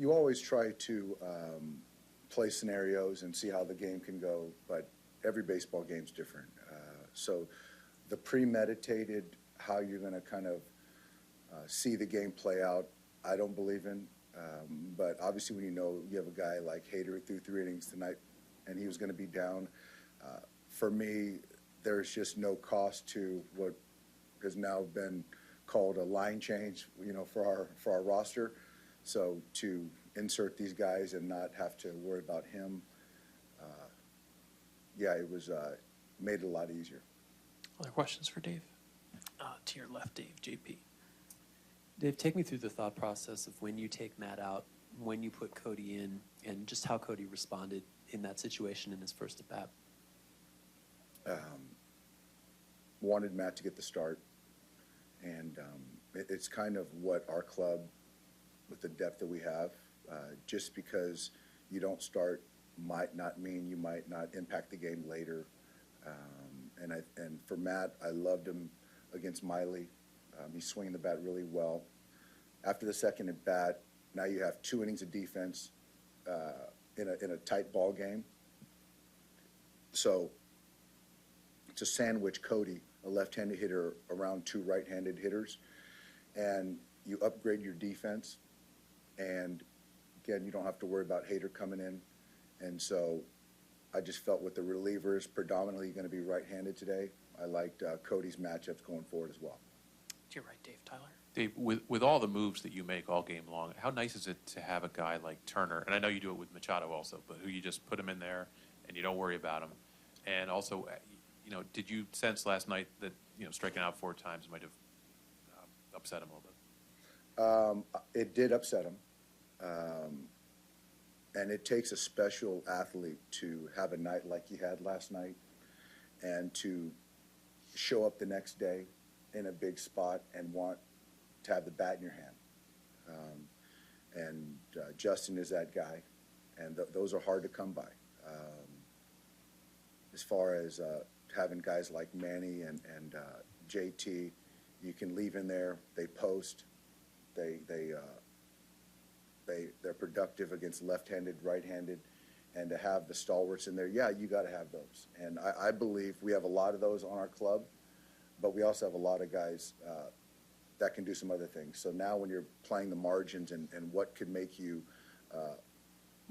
You always try to play scenarios and see how the game can go, but every baseball game's different. So the premeditated, how you're going to kind of see the game play out, I don't believe in. But obviously when you have a guy like Hader who threw 3 innings tonight and he was going to be down, for me, there's just no cost to what has now been called a line change, for our roster. So to insert these guys and not have to worry about him, it was made it a lot easier. Other questions for Dave? To your left, Dave, JP. Dave, take me through the thought process of when you take Matt out, when you put Cody in, and just how Cody responded in that situation in his first at-bat. Wanted Matt to get the start, and it's kind of what our club, with the depth that we have, just because you don't start might not mean you might not impact the game later. And for Matt, I loved him against Miley. He's swinging the bat really well. After the second at bat, now you have 2 innings of defense in a tight ball game. So to sandwich Cody, a left-handed hitter, around 2 right-handed hitters, and you upgrade your defense, and again, you don't have to worry about Hader coming in. And so I just felt with the relievers predominantly going to be right-handed today, I liked Cody's matchups going forward as well. To your right, Dave. Tyler? Dave, with all the moves that you make all game long, how nice is it to have a guy like Turner, and I know you do it with Machado also, but who you just put him in there and you don't worry about him. And also, did you sense last night that, striking out 4 times might have upset him a little bit? It did upset him. And it takes a special athlete to have a night like he had last night and to show up the next day in a big spot and want to have the bat in your hand. Justin is that guy, and those are hard to come by. As far as having guys like Manny and JT, you can leave in there, they post, they're productive against left-handed, right-handed, and to have the stalwarts in there, you got to have those. And I believe we have a lot of those on our club, but we also have a lot of guys that can do some other things. So now when you're playing the margins and what could make you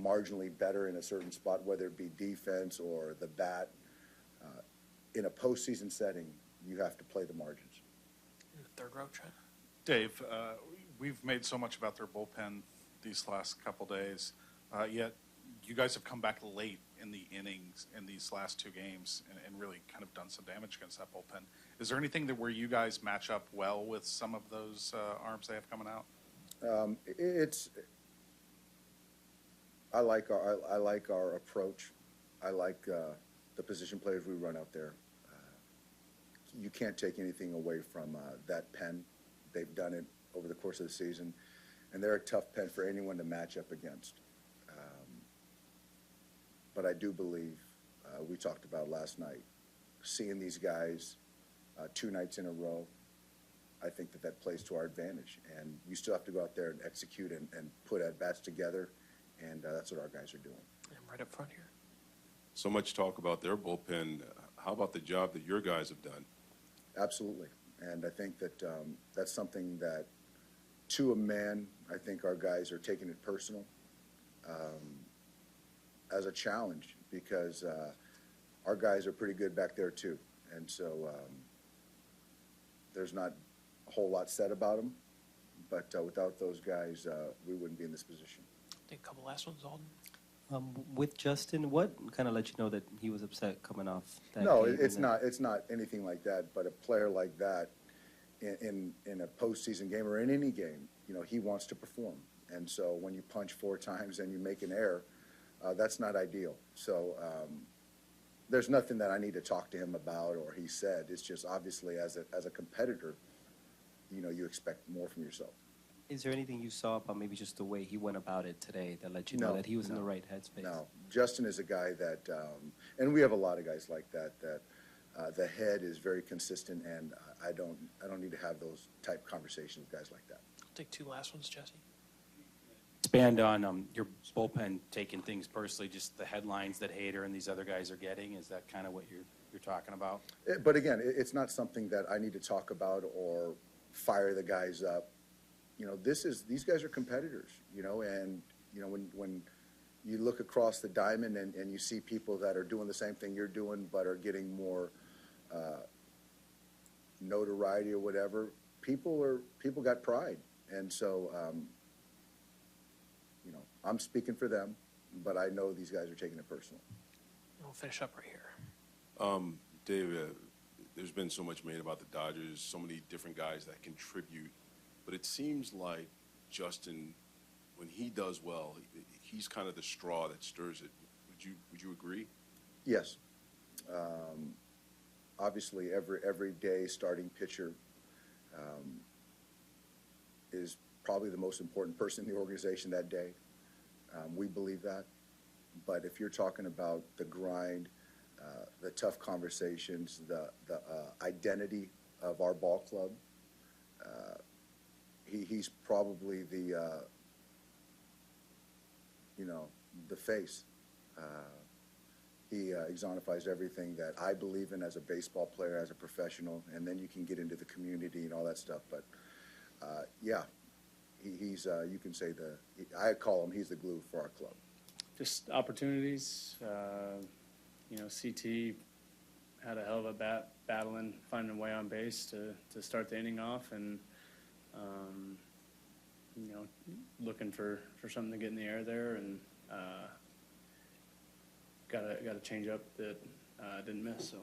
marginally better in a certain spot, whether it be defense or the bat, in a postseason setting, you have to play the margins. In the third row, Trent? Dave, we've made so much about their bullpen these last couple days, yet you guys have come back late in the innings in these last 2 games and really kind of done some damage against that bullpen. Is there anything where you guys match up well with some of those arms they have coming out? I like our approach. I like the position players we run out there. You can't take anything away from that pen. They've done it over the course of the season, and they're a tough pen for anyone to match up against. But I do believe, we talked about last night, seeing these guys 2 nights in a row, I think that plays to our advantage. And you still have to go out there and execute and put at-bats together, and that's what our guys are doing. And right up front here. So much talk about their bullpen. How about the job that your guys have done? Absolutely. And I think that that's something that, to a man, I think our guys are taking it personal as a challenge, because our guys are pretty good back there too. And so there's not a whole lot said about them, but without those guys, we wouldn't be in this position. I think a couple last ones, Alden. With Justin, what kind of let you know that he was upset coming off that No, game? it's not anything like that. But a player like that, in a postseason game or in any game, he wants to perform. And so when you punch 4 times and you make an error, that's not ideal. So there's nothing that I need to talk to him about or he said. It's just obviously as a competitor, you expect more from yourself. Is there anything you saw about maybe just the way he went about it today that let you know that he was in the right headspace? No. Justin is a guy that, and we have a lot of guys like that, the head is very consistent, and I don't need to have those type conversations with guys like that. I'll take 2 last ones, Jesse. expand on your bullpen taking things personally, just the headlines that Hader and these other guys are getting? Is that kind of what you're talking about? But again, it's not something that I need to talk about or fire the guys up. You know, these guys are competitors, you know, and, you know, when you look across the diamond and you see people that are doing the same thing you're doing but are getting more notoriety or whatever, people got pride. And so, you know, I'm speaking for them, but I know these guys are taking it personal. We'll finish up right here. Dave, there's been so much made about the Dodgers, so many different guys that contribute, but it seems like Justin, when he does well, he's kind of the straw that stirs it. Would you agree? Yes. Obviously, every day starting pitcher is probably the most important person in the organization that day. We believe that. But if you're talking about the grind, the tough conversations, the identity of our ball club, he's probably the, you know, the face. He exemplifies everything that I believe in as a baseball player, as a professional, and then you can get into the community and all that stuff. But, yeah, he's you can say I call him, he's the glue for our club. Just opportunities. You know, CT had a hell of a battling, finding a way on base to start the inning off, and you know, looking for something to get in the air there, and got a change up that didn't miss, so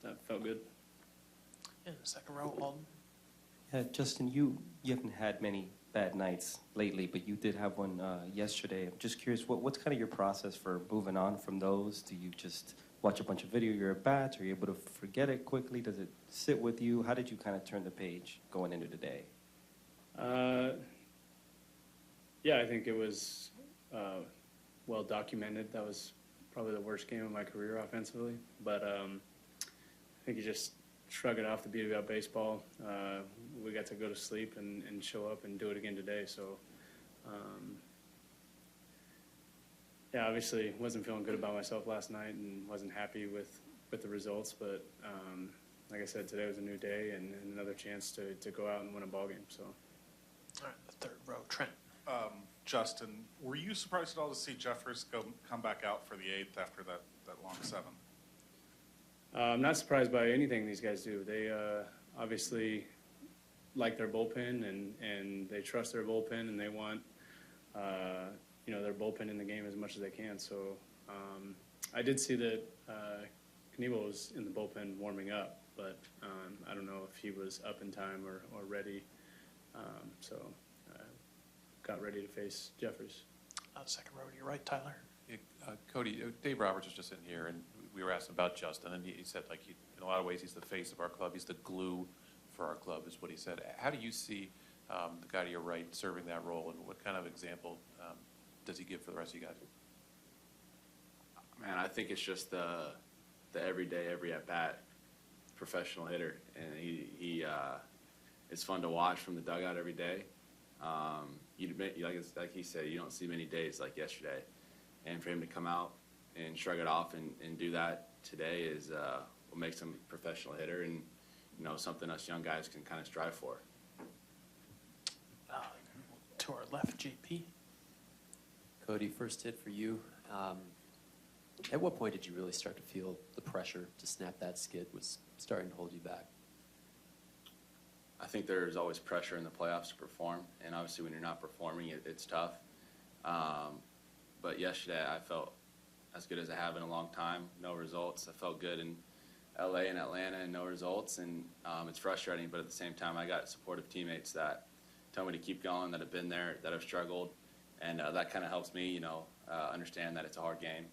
that felt good. In the second row, Alden. Yeah, Justin, you haven't had many bad nights lately, but you did have one yesterday. I'm just curious, what's kind of your process for moving on from those? Do you just watch a bunch of video of your at-bats? Are you able to forget it quickly? Does it sit with you? How did you kind of turn the page going into the day? Yeah, I think it was well documented. That was probably the worst game of my career offensively, but I think you just shrug it off the beauty about baseball. We got to go to sleep and show up and do it again today. So, yeah, obviously wasn't feeling good about myself last night and wasn't happy with the results. But like I said, today was a new day and another chance to go out and win a ball game. So, All right, the third row, Trent. Justin, were you surprised at all to see Jeffers come back out for the 8th after that long 7th? I'm not surprised by anything these guys do. They obviously like their bullpen and they trust their bullpen and they want you know, their bullpen in the game as much as they can. So I did see that Knievel was in the bullpen warming up, but I don't know if he was up in time or ready. So got ready to face Jeffers. Second row to your right, Tyler. Yeah, Cody, Dave Roberts was just in here, and we were asking about Justin, and he said, like, in a lot of ways, he's the face of our club. He's the glue for our club, is what he said. How do you see the guy to your right serving that role, and what kind of example does he give for the rest of you guys? Man, I think it's just the everyday, every at-bat professional hitter, and he it's fun to watch from the dugout every day. Like he said, you don't see many days like yesterday, and for him to come out and shrug it off and do that today is what makes him a professional hitter, and you know, something us young guys can kind of strive for. To our left, JP. Cody, first hit for you. At what point did you really start to feel the pressure to snap that skid was starting to hold you back? I think there's always pressure in the playoffs to perform, and obviously when you're not performing, it's tough. But yesterday I felt as good as I have in a long time. No results. I felt good in LA and Atlanta and no results, and it's frustrating, but at the same time I got supportive teammates that tell me to keep going, that have been there, that have struggled, and that kind of helps me, you know, understand that it's a hard game,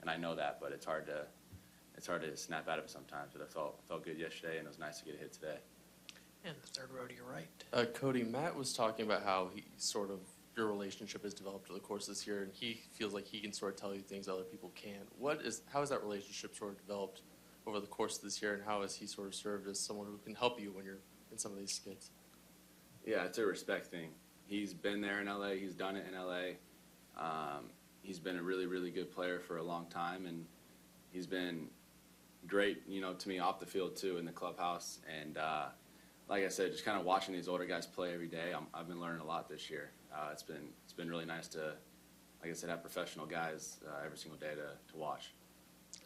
and I know that, but it's hard to snap out of it sometimes. But I felt good yesterday, and it was nice to get a hit today. And the third row to your right. Cody, Matt was talking about how your relationship has developed over the course of this year, and he feels like he can sort of tell you things other people can't. How has that relationship sort of developed over the course of this year, and how has he sort of served as someone who can help you when you're in some of these skids? Yeah, it's a respect thing. he's been there in LA. He's done it in LA. He's been a really, really good player for a long time, and he's been great, you know, to me off the field too, in the clubhouse. And like I said, just kind of watching these older guys play every day, I've been learning a lot this year. It's been really nice to, like I said, have professional guys every single day to watch.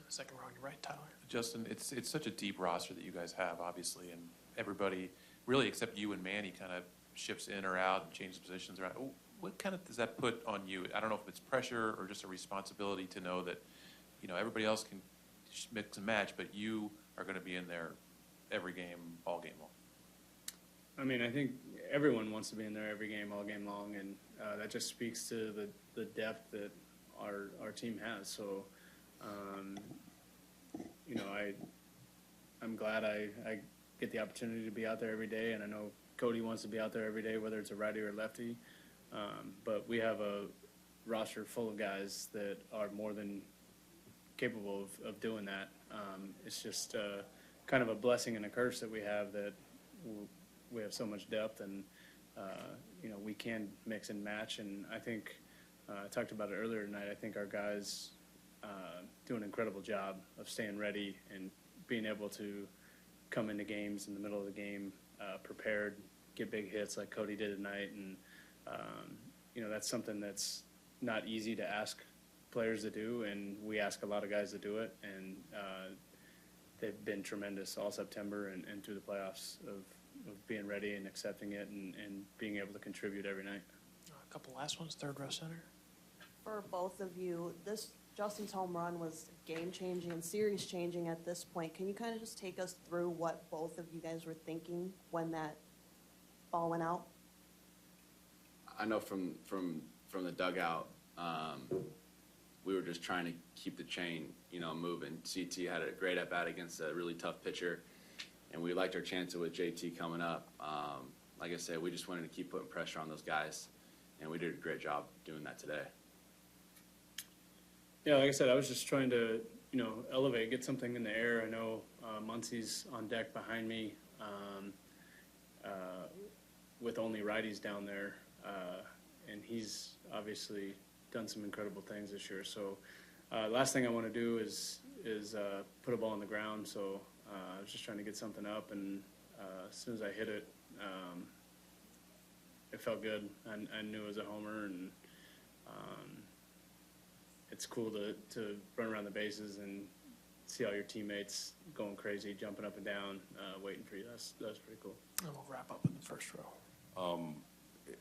Second row on your right, Tyler. Justin, it's such a deep roster that you guys have, obviously, and everybody, really except you and Manny, kind of shifts in or out and changes positions around. What kind of does that put on you? I don't know if it's pressure or just a responsibility to know that, you know, everybody else can mix and match, but you are going to be in there every game, all game long. I mean, I think everyone wants to be in there every game, all game long, and that just speaks to the depth that our team has. So, you know, I'm glad I get the opportunity to be out there every day, and I know Cody wants to be out there every day, whether it's a righty or lefty. But we have a roster full of guys that are more than capable of doing that. It's just kind of a blessing and a curse that we have that we have so much depth, and you know, we can mix and match. And I think I talked about it earlier tonight. I think our guys do an incredible job of staying ready and being able to come into games in the middle of the game prepared, get big hits like Cody did tonight. And you know, that's something that's not easy to ask players to do, and we ask a lot of guys to do it, and they've been tremendous all September and through the playoffs of being ready and accepting it and being able to contribute every night. A couple last ones, third row center. For both of you, Justin's home run was game-changing and series-changing at this point. Can you kind of just take us through what both of you guys were thinking when that ball went out? I know from the dugout, we were just trying to keep the chain, you know, moving. CT had a great at-bat against a really tough pitcher, and we liked our chances with JT coming up. Like I said, we just wanted to keep putting pressure on those guys, and we did a great job doing that today. Yeah, like I said, I was just trying to, you know, elevate, get something in the air. I know Muncie's on deck behind me with only righties down there, and he's obviously done some incredible things this year. So last thing I want to do is put a ball on the ground. So I was just trying to get something up, and as soon as I hit it, it felt good. I knew it was a homer, and it's cool to run around the bases and see all your teammates going crazy, jumping up and down, waiting for you. That's pretty cool. And we'll wrap up in the first row.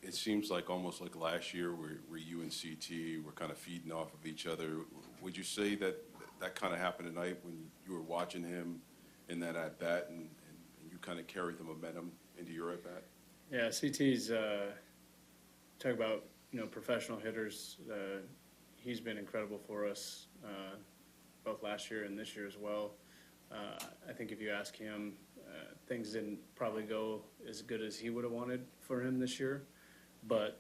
It seems like almost like last year where you and CT were kind of feeding off of each other. Would you say that kind of happened tonight when you were watching him in that at-bat and you kind of carried the momentum into your at-bat? Yeah, CT's talk about, you know, professional hitters. He's been incredible for us both last year and this year as well. I think if you ask him, things didn't probably go as good as he would have wanted for him this year. But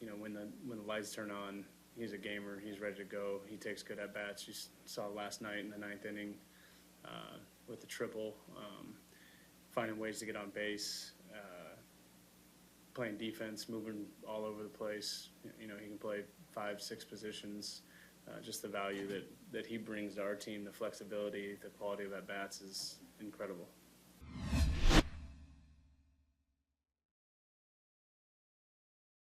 you know, when the lights turn on, he's a gamer. He's ready to go. He takes good at bats. You saw last night in the ninth inning with the triple, finding ways to get on base, playing defense, moving all over the place. You know, he can play 5-6 positions. Just the value that he brings to our team, the flexibility, the quality of at bats is incredible.